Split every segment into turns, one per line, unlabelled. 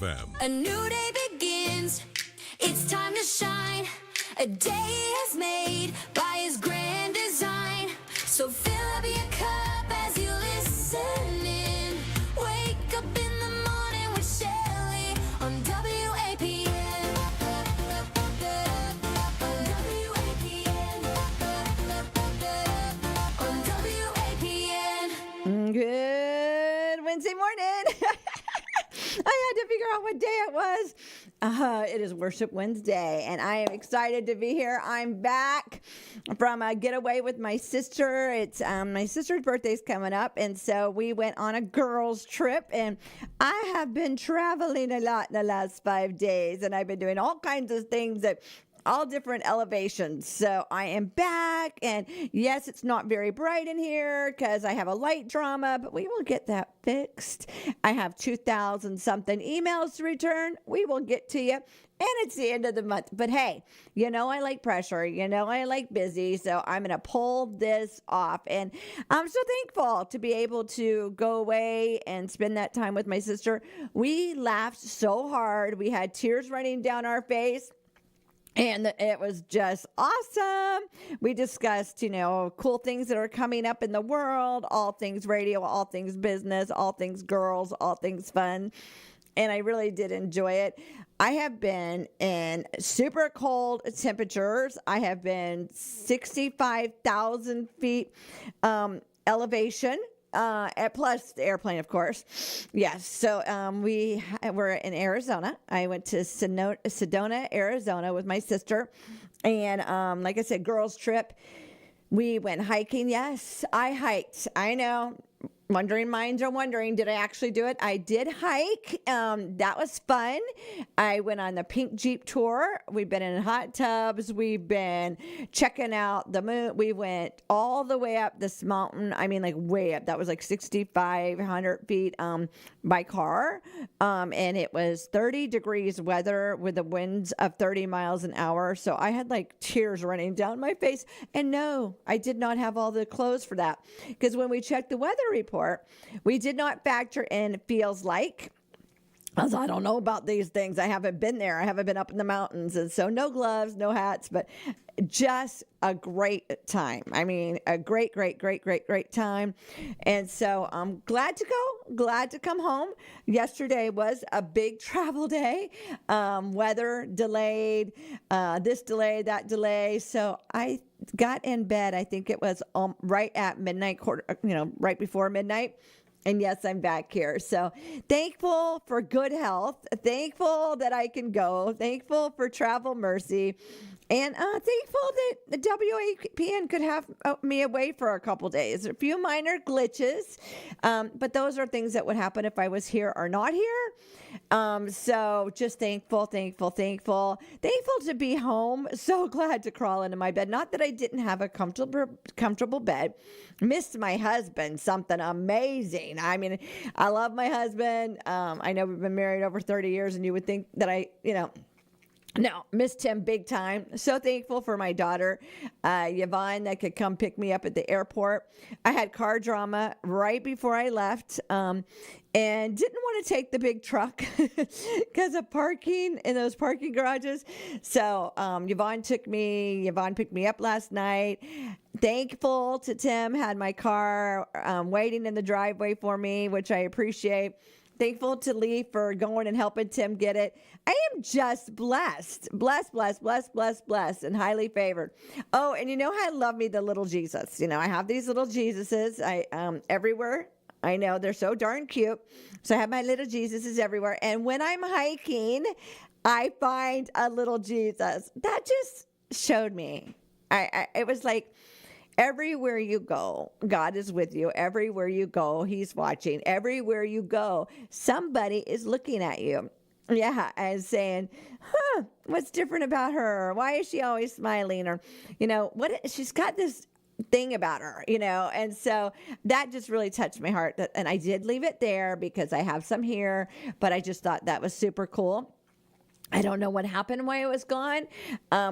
FM.
A new day begins, it's time to shine. A day is made by his grand design. So fill up your cup as you listen in. Wake up in the morning with Shelly on WAPN. On WAPN. On WAPN.
Good Wednesday morning. I had to figure out what day it was. It is Worship Wednesday, and I am excited to be here. I'm back from a getaway with my sister. It's my sister's birthday's coming up, and so we went on a girls' trip, and I have been traveling a lot in the last 5 days, and I've been doing all kinds of things that all different elevations. So I am back, and yes, it's not very bright in here because I have a light drama, but we will get that fixed. I have 2,000 something emails to return. We will get to you, and it's the end of the month. But hey, you know I like pressure. You know I like busy, so I'm going to pull this off. And I'm so thankful to be able to go away and spend that time with my sister. We laughed so hard. We had tears running down our face. And it was just awesome. We discussed, cool things that are coming up in the world, all things radio, all things business, all things girls, all things fun. And I really did enjoy it. I have been in super cold temperatures. I have been 65,000 feet elevation. Plus the airplane, of course. Yes. So we were in Arizona. I went to Sedona, Arizona with my sister. And like I said, girls trip. We went hiking. Yes, I hiked. I know. Wondering minds are wondering, did I actually do it? I did hike. That was fun. I went on the Pink Jeep tour. We've been in hot tubs. We've been checking out the moon. We went all the way up this mountain. I mean, like way up. That was like 6,500 feet by car. And it was 30 degrees weather with the winds of 30 miles an hour. So I had like tears running down my face. And no, I did not have all the clothes for that. Because when we checked the weather report, we did not factor in feels like. As I don't know about these things. I haven't been there. I haven't been up in the mountains. And so no gloves, no hats, but just a great time. I mean, a great time. And so I'm glad to go, glad to come home. Yesterday was a big travel day. Weather delayed, this delay, that delay. So I got in bed. I think it was right at midnight, right before midnight. And yes, I'm back here. So thankful for good health, thankful that I can go, thankful for travel mercy, and thankful that the WAPN could have me away for a couple days. A few minor glitches, but those are things that would happen if I was here or not here. So just thankful to be home. So glad to crawl into my bed. Not that I didn't have a comfortable bed. Missed my husband, something amazing. I mean, I love my husband. I know we've been married over 30 years, and you would think that no, missed him big time. So thankful for my daughter, Yvonne, that could come pick me up at the airport. I had car drama right before I left, and didn't want to take the big truck because of parking in those parking garages. So Yvonne picked me up last night. Thankful to Tim, had my car waiting in the driveway for me, which I appreciate. Thankful to Lee for going and helping Tim get it. I am just blessed, and highly favored. Oh, and I love me the little Jesus. I have these little Jesuses. Everywhere. I know they're so darn cute. So I have my little Jesuses everywhere. And when I'm hiking, I find a little Jesus. That just showed me. It was like, everywhere you go, God is with you. Everywhere you go, He's watching. Everywhere you go, somebody is looking at you. Yeah, and saying, what's different about her? Why is she always smiling? Or, she's got this thing about her, and so that just really touched my heart. And I did leave it there because I have some here, but I just thought that was super cool. I don't know what happened, why it was gone.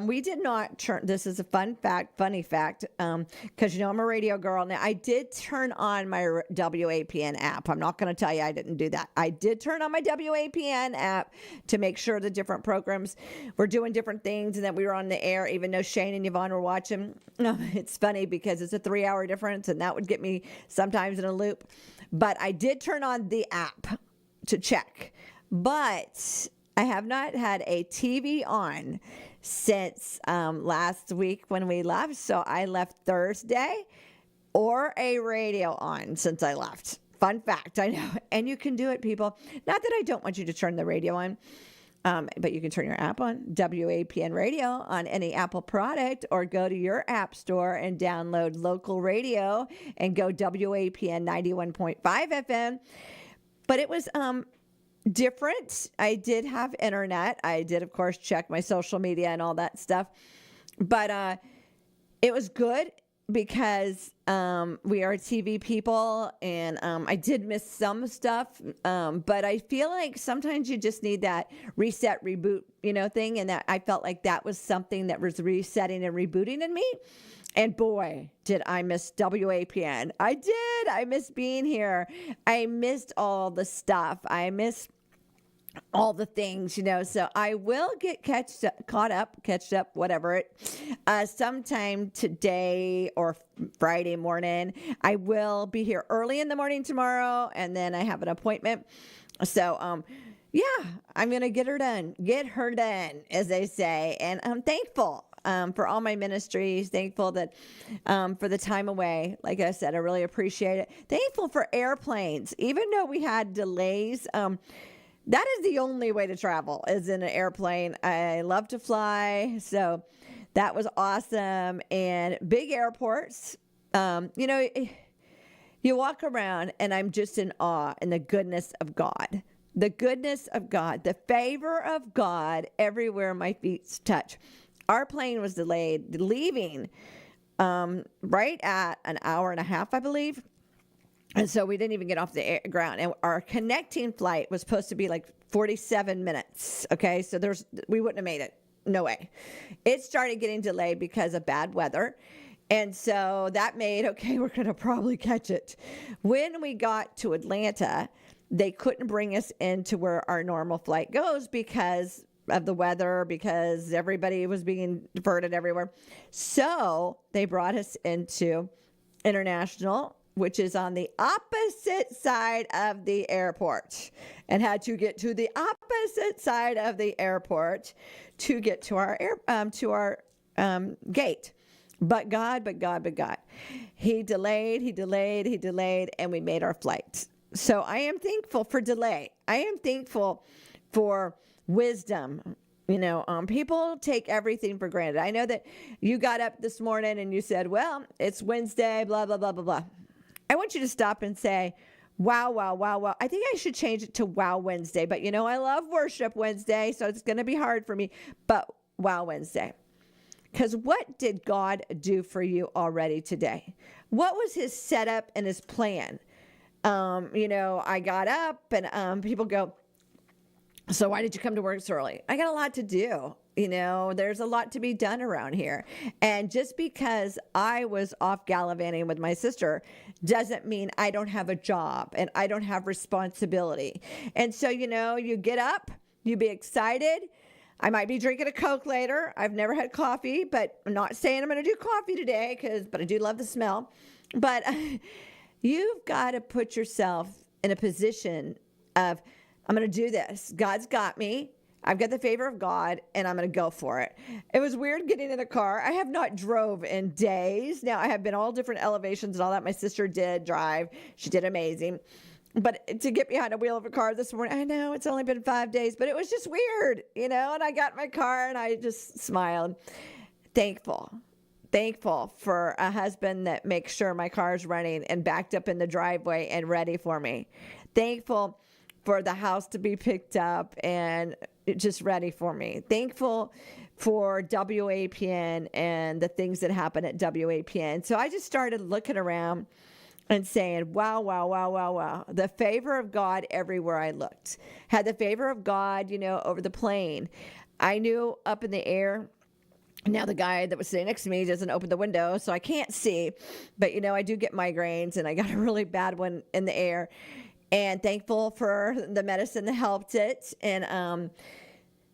We did not turn, this is a funny fact, because I'm a radio girl. Now, I did turn on my WAPN app. I'm not going to tell you I didn't do that. I did turn on my WAPN app to make sure the different programs were doing different things and that we were on the air, even though Shane and Yvonne were watching. It's funny because it's a 3-hour difference, and that would get me sometimes in a loop. But I did turn on the app to check. But I have not had a TV on since last week when we left. So I left Thursday, or a radio on since I left. Fun fact, I know. And you can do it, people. Not that I don't want you to turn the radio on, but you can turn your app on, WAPN radio, on any Apple product, or go to your app store and download local radio and go WAPN 91.5 FM. But it was different. I did have internet. I did, of course, check my social media and all that stuff. But it was good because we are TV people, and I did miss some stuff. But I feel like sometimes you just need that reset, reboot, thing. And that I felt like that was something that was resetting and rebooting in me. And boy, did I miss WAPN. I did. I miss being here. I missed all the stuff. I miss all the things, so I will get caught up, whatever sometime today or Friday morning. I will be here early in the morning tomorrow, and then I have an appointment. So, yeah, I'm going to get her done, as they say. And I'm thankful for all my ministries, thankful that for the time away. Like I said, I really appreciate it. Thankful for airplanes, even though we had delays. That is the only way to travel, is in an airplane. I love to fly, so that was awesome. And big airports, you walk around, and I'm just in awe in the goodness of God. The goodness of God, the favor of God everywhere my feet touch. Our plane was delayed, leaving right at an hour and a half, I believe. And so we didn't even get off the ground. And our connecting flight was supposed to be like 47 minutes. Okay, so we wouldn't have made it. No way. It started getting delayed because of bad weather. And so that made, we're going to probably catch it. When we got to Atlanta, they couldn't bring us into where our normal flight goes because of the weather, because everybody was being diverted everywhere. So they brought us into International, which is on the opposite side of the airport, and had to get to the opposite side of the airport to get to our gate. But God. He delayed, and we made our flight. So I am thankful for delay. I am thankful for wisdom. People take everything for granted. I know that you got up this morning and you said, well, it's Wednesday, blah, blah, blah, blah, blah. I want you to stop and say, wow. I think I should change it to Wow Wednesday. But I love Worship Wednesday, so it's going to be hard for me. But Wow Wednesday. Because what did God do for you already today? What was his setup and his plan? I got up, and people go, so why did you come to work so early? I got a lot to do. There's a lot to be done around here. And just because I was off gallivanting with my sister doesn't mean I don't have a job and I don't have responsibility. And so, you get up, you be excited. I might be drinking a Coke later. I've never had coffee, but I'm not saying I'm going to do coffee today but I do love the smell. But you've got to put yourself in a position of, I'm going to do this. God's got me. I've got the favor of God, and I'm going to go for it. It was weird getting in the car. I have not drove in days. Now, I have been all different elevations and all that. My sister did drive. She did amazing. But to get behind a wheel of a car this morning, I know it's only been 5 days, but it was just weird, and I got in my car, and I just smiled. Thankful for a husband that makes sure my car's running and backed up in the driveway and ready for me. Thankful for the house to be picked up and just ready for me. Thankful for WAPN and the things that happen at WAPN. So I just started looking around and saying, wow, wow, wow, wow, wow. The favor of God everywhere I looked. Had the favor of God, over the plane. I knew up in the air. Now the guy that was sitting next to me doesn't open the window, so I can't see. But, I do get migraines, and I got a really bad one in the air. And thankful for the medicine that helped it. And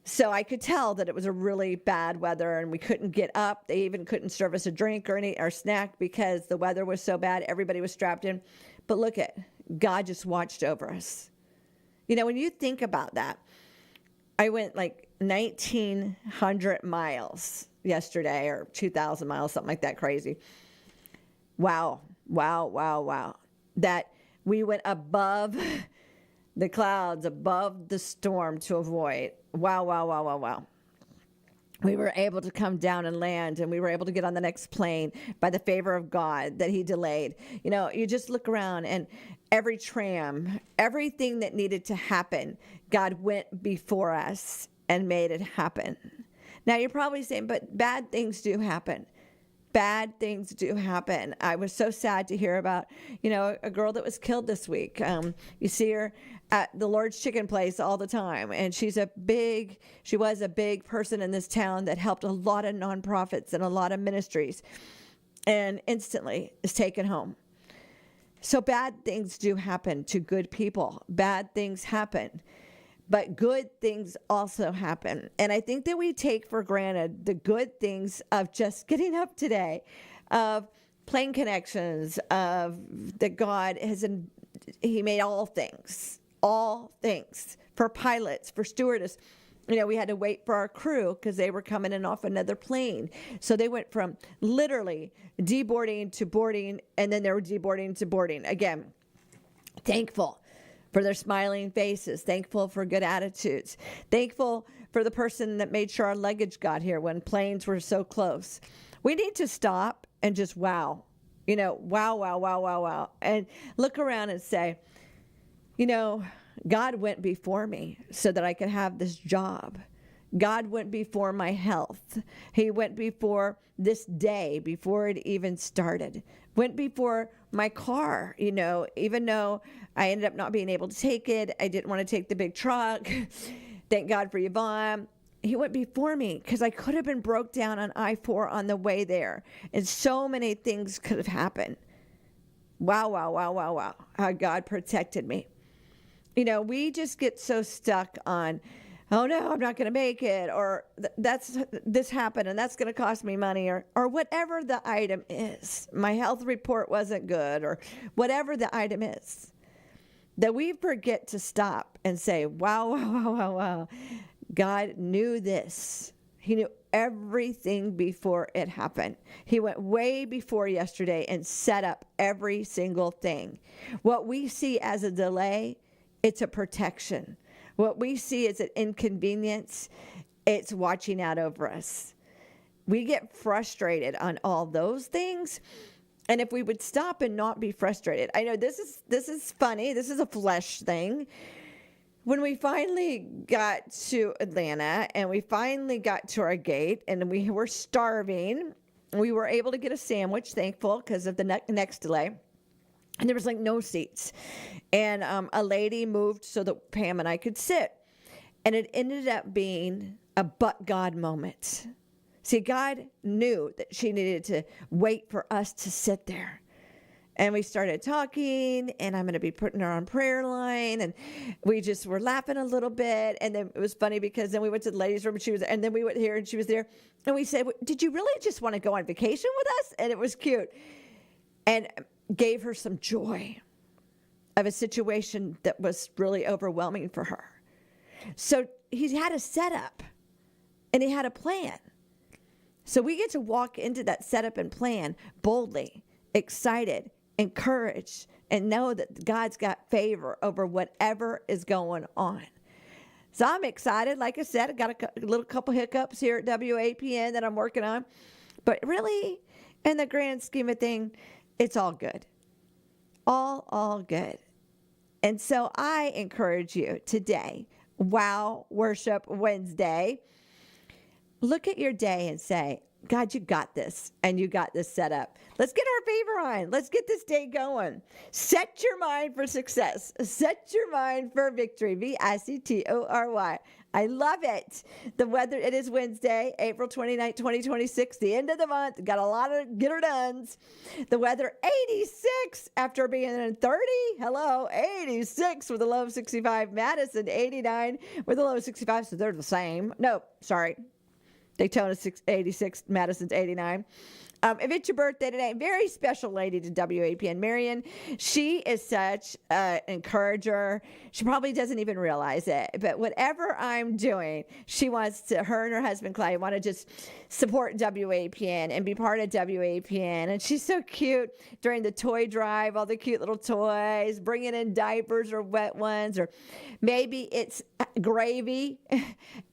so I could tell that it was a really bad weather, and we couldn't get up. They even couldn't serve us a drink or snack because the weather was so bad. Everybody was strapped in. But look at God just watched over us. When you think about that, I went like 1,900 miles yesterday, or 2,000 miles, something like that, crazy. Wow, wow, wow, wow. That we went above the clouds, above the storm to avoid. Wow, wow, wow, wow, wow. We were able to come down and land, and we were able to get on the next plane by the favor of God that he delayed. You just look around, and every tram, everything that needed to happen, God went before us and made it happen. Now you're probably saying, but bad things do happen. Bad things do happen. I was so sad to hear about, a girl that was killed this week. You see her at the Lord's Chicken Place all the time. And she was a big person in this town that helped a lot of nonprofits and a lot of ministries, and instantly is taken home. So bad things do happen to good people. Bad things happen. But good things also happen. And I think that we take for granted the good things of just getting up today, of plane connections, of that God he made all things for pilots, for stewardess. We had to wait for our crew because they were coming in off another plane. So they went from literally deboarding to boarding, and then they were deboarding to boarding. Again, thankful for their smiling faces, thankful for good attitudes, thankful for the person that made sure our luggage got here when planes were so close. We need to stop and just wow, wow, wow, wow, wow, wow, and look around and say, God went before me so that I could have this job. God went before my health. He went before this day, before it even started. Went before my car, even though I ended up not being able to take it. I didn't want to take the big truck. Thank God for Yvonne. He went before me because I could have been broke down on I-4 on the way there. And so many things could have happened. Wow, wow, wow, wow, wow. How God protected me. We just get so stuck on, oh no, I'm not going to make it, or this happened and that's going to cost me money, or whatever the item is. My health report wasn't good, or whatever the item is. That we forget to stop and say, wow, wow, wow, wow, wow. God knew this. He knew everything before it happened. He went way before yesterday and set up every single thing. What we see as a delay, it's a protection. What we see as an inconvenience, it's watching out over us. We get frustrated on all those things. And if we would stop and not be frustrated, I know this is funny. This is a flesh thing. When we finally got to Atlanta and we finally got to our gate and we were starving, we were able to get a sandwich, thankful, because of the next delay. And there was no seats. And a lady moved so that Pam and I could sit. And it ended up being a but God moment. See, God knew that she needed to wait for us to sit there. And we started talking, and I'm going to be putting her on prayer line. And we just were laughing a little bit. And then it was funny because then we went to the ladies' room, and then we went here and she was there. And we said, did you really just want to go on vacation with us? And it was cute. And gave her some joy of a situation that was really overwhelming for her. So he had a setup and he had a plan. So we get to walk into that setup and plan boldly, excited, encouraged, and know that God's got favor over whatever is going on. So I'm excited. Like I said, I got a little couple hiccups here at WAPN that I'm working on. But really, in the grand scheme of things, it's all good. All good. And so I encourage you today, Wow Worship Wednesday, look at your day and say, God, you got this, and you got this set up. Let's get our favor on. Let's get this day going. Set your mind for success. Set your mind for victory. Victory. I love it. The weather, it is Wednesday, April 29th, 2026, the end of the month. Got a lot of get-her-dones. The weather, 86 after being in 30. Hello, 86 with a low of 65. Madison, 89 with a low of 65, so they're the same. No, sorry. Daytona's 86, Madison's 89. If it's your birthday today, very special lady to WAPN, Marion. She is such an encourager. She probably doesn't even realize it. But whatever I'm doing, she wants to, her and her husband, Clay, want to just support WAPN and be part of WAPN. And she's so cute during the toy drive, all the cute little toys, bringing in diapers or wet ones, or maybe it's gravy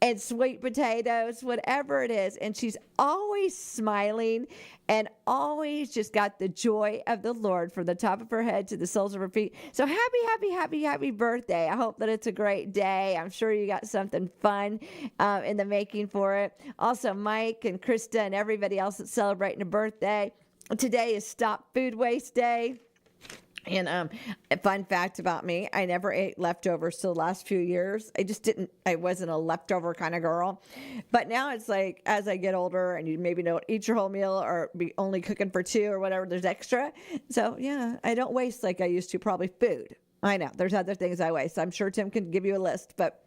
and sweet potatoes, whatever it is. And she's always smiling and always just got the joy of the Lord from the top of her head to the soles of her feet. So happy birthday. I hope that it's a great day. I'm sure you got something fun in the making for it. Also, Mike and Krista and everybody else that's celebrating a birthday. Today is Stop Food Waste Day. And a fun fact about me, I never ate leftovers till the last few years. I wasn't a leftover kind of girl. But now it's like, as I get older and you maybe don't eat your whole meal or be only cooking for two or whatever, there's extra. So yeah, I don't waste like I used to, probably food. I know, there's other things I waste. I'm sure Tim can give you a list, but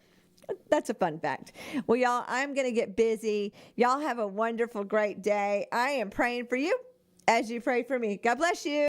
that's a fun fact. Well, y'all, I'm going to get busy. Y'all have a wonderful, great day. I am praying for you as you pray for me. God bless you.